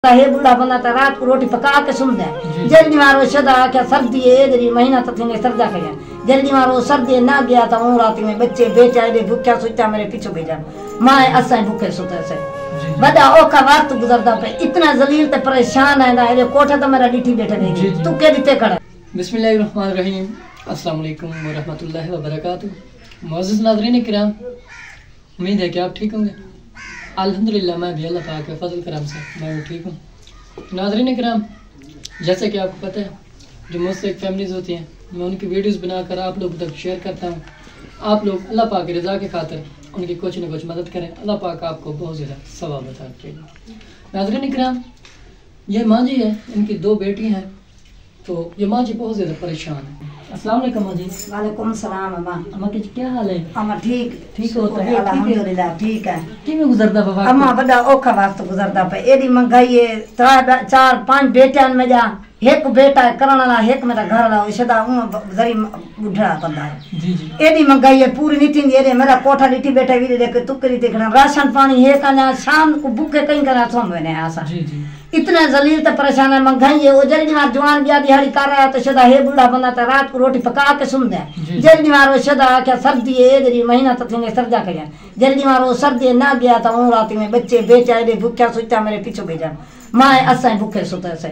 हे बुढ़ा बंदा तो रात को रोटी पका के सुन दे जल्दी मारो सदा क्या सर्दी है इधर महीना तो थी सर्दा के जल्दी मारो सर्दी ना गया तो हूं रात में बच्चे बेचारे भूखा सुता मेरे पीछे भेजा माए असा भूखे सुते से बड़ा औखा वक्त गुजरदा पे इतना जलील ते परेशान है ना ये कोठा तो मेरा डिठी बैठे नहीं तू के दिते खड़ा। बिस्मिल्लाहिर्रहमानिर्रहीम अस्सलाम वालेकुम व रहमतुल्लाहि व बरकातुहू। मुअज़्ज़िज़ नाज़रीन किराम, उम्मीद है कि आप ठीक होंगे। अल्हम्दुलिल्लाह मैं भी अल्लाह पाक के फजल करम से मैं भी ठीक हूँ। नाज़रीन किराम, जैसे कि आपको पता है जो मुझसे फैमिलीज़ होती हैं मैं उनकी वीडियोस बनाकर आप लोगों तक शेयर करता हूँ। आप लोग अल्लाह पाक की रज़ा के खातिर उनकी कुछ न कुछ मदद करें, अल्लाह पाक आपको बहुत ज़्यादा सवाब अता करेगा। नाज़रीन किराम, ये माँ जी है, इनकी दो बेटी हैं, तो ये माँ जी बहुत ज़्यादा परेशान है। अस्सलाम वालेकुम माँ जी। वालेकुम सलाम अम्मा। अम्मा की क्या हाल है? अम्मा ठीक होता है अल्हम्दुलिल्लाह ठीक है। किवें गुजरदा बाबा? अम्मा बड़ा औखा वक्त गुजरदा पे एडी महंगाई है, चार पांच बेटियां में जा एक बेटा करण वाला एक मेरा घर वाला सदा जरी बुढ़ा बंदा है जी जी। एडी महंगाई है पूरी नीति ये मेरा कोठा नीति बैठा भी देख तुकरी देखना राशन पानी है का शाम को भूखे कहीं करा थो मैंने आसा जी जी। इतना जलील तो परेशान है महंगाई है वो जल्दी मार जवान गया दिहाड़ी कर रहा है तो सदा हे बूढ़ा बंदा तो रात को रोटी पका के सुन दे जल्दी मारो सदा क्या सर्दी है इधर महीना तो थी सर्दा के जल्दी मारो सर्दी ना गया तो हूं रात में बच्चे बेचारे भूखा सुता मेरे पीछे भेजा माए असा भूखे सुते से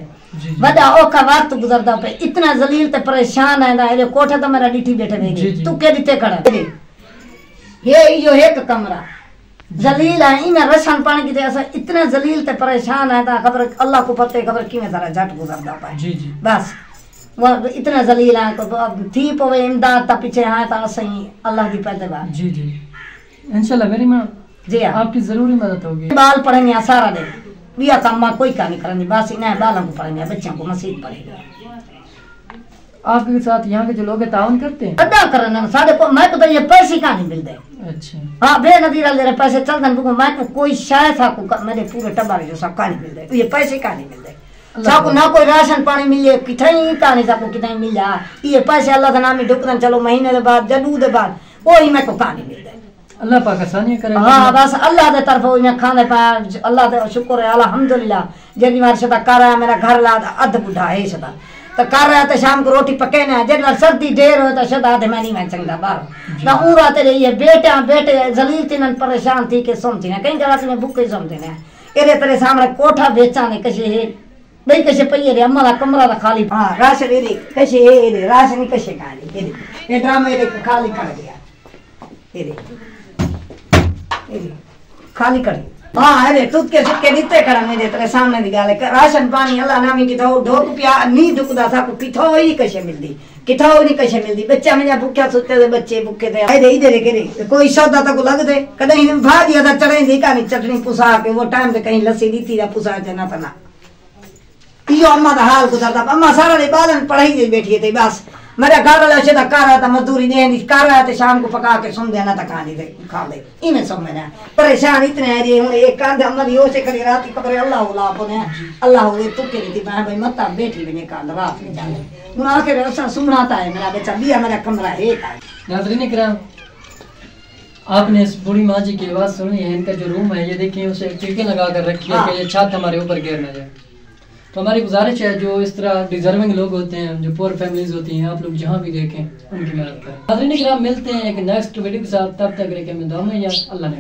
बड़ा औखा वक्त गुजरदा पे इतना जलील ते परेशान है ना ये कोठा तो मेरा डिठी बैठे नहीं तू के दिते खड़ा ये यो एक कमरा जलील है इमे रसन पानी की ऐसा इतना जलील ते परेशान है ना खबर अल्लाह को पता है खबर किवें तरह झट गुजरदा पाए जी जी। बस वो इतना जलील है तो अब थी पवे इमदाद ता पीछे हां ता सही अल्लाह की पैदे बात जी जी। इंशाल्लाह मेरी मां जी आपकी जरूरी मदद होगी। बाल पढ़ेंगे सारा दे बिया काम कोई का नहीं करनी बस इन्हें बालों को पढ़ेंगे बच्चों को मसीद पढ़ेगा। आपके साथ यहाँ के जो लोग ताउन करते हैं अदा करना साढ़े को मैं तो ये पैसे का नहीं मिलते। अच्छा हाँ बेनजीर ले पैसे चलते बुको मैं को कोई शायद था मेरे पूरे टब्बर जो सब का नहीं मिलते ये पैसे का नहीं मिलते साको ना कोई राशन पानी मिले कितनी का नहीं साको कितनी मिल जा ये पैसे अल्लाह का नाम ही ढुकन चलो महीने के बाद जदू के बाद वही मैं को का नहीं मिलते। अल्लाह पाक आसानी करे। हाँ बस अल्लाह के तरफ में खाने पाया अल्लाह का शुक्र है अल्हम्दुलिल्लाह जल्दी मार सदा कर रहा मेरा घर ला अध बुढ़ा है सदा तो कर रहा तो शाम को रोटी पके ना जब सर्दी ढेर हो तो सदा आधे मैं नहीं मैं चंगा बाहर ना ऊ रात रही बेटे बेटे जलील थी परेशान थी के सुनती ना कहीं रात में भूखे सुनती ना एरे तेरे सामने कोठा बेचा ने कसे है भाई कसे पहिए रे अम्मा कमरा दा खाली हाँ राशन एरे कसे एरे राशन कसे खाली एरे ये ड्रामा एरे खाली कर दिया एरे खाली कर हाँ अरे तुद के सुके दिते करा मेरे तेरे सामने दी गाले राशन पानी अल्लाह नामी की तो ढोक पिया नी दुखदा सा को पिथो ही कशे मिलदी किथो नहीं कशे मिलदी बच्चा मेरा भूखा सुते दे बच्चे भूखे थे आए इधर के कोई सौदा तक लग दे कदे भाजी दा चढ़े दी का चटनी पुसा के वो टाइम पे कहीं लस्सी दी थी पुसा जना तना यो अम्मा दा हाल गुजरदा अम्मा सारा रे बालन पढ़ाई दे बैठी थी बस मेरा घर वाला से कर रहा था मजदूरी नहीं कर रहा था शाम को पका के सुन देना था खाने दे खा ले इन्हें सब मैंने परेशान इतने है रे हूं एक कांधे अम्मा यो से करी रात की खबर अल्लाह उला बने अल्लाह हुए तू के रीति भाई मत बैठी बने कांध रात में जाने हूं आके ऐसा सुनाता है मेरा बच्चा बिया मेरा कमरा है नाज़रीन किराम, आपने इस बूढ़ी माँ जी की आवाज सुनी है। इनका जो रूम है ये देखिए उसे टिके लगा कर रखी है कि ये छत हमारे ऊपर गिर न जाए। तो हमारी गुजारिश है जो इस तरह डिजर्विंग लोग होते हैं जो पुअर फैमिलीज होती हैं आप लोग जहाँ भी देखें उनकी मदद करें। नाज़रीन किराम, मिलते हैं एक नेक्स्ट वीडियो के साथ, तब तक के में दुआ में अल्लाह ने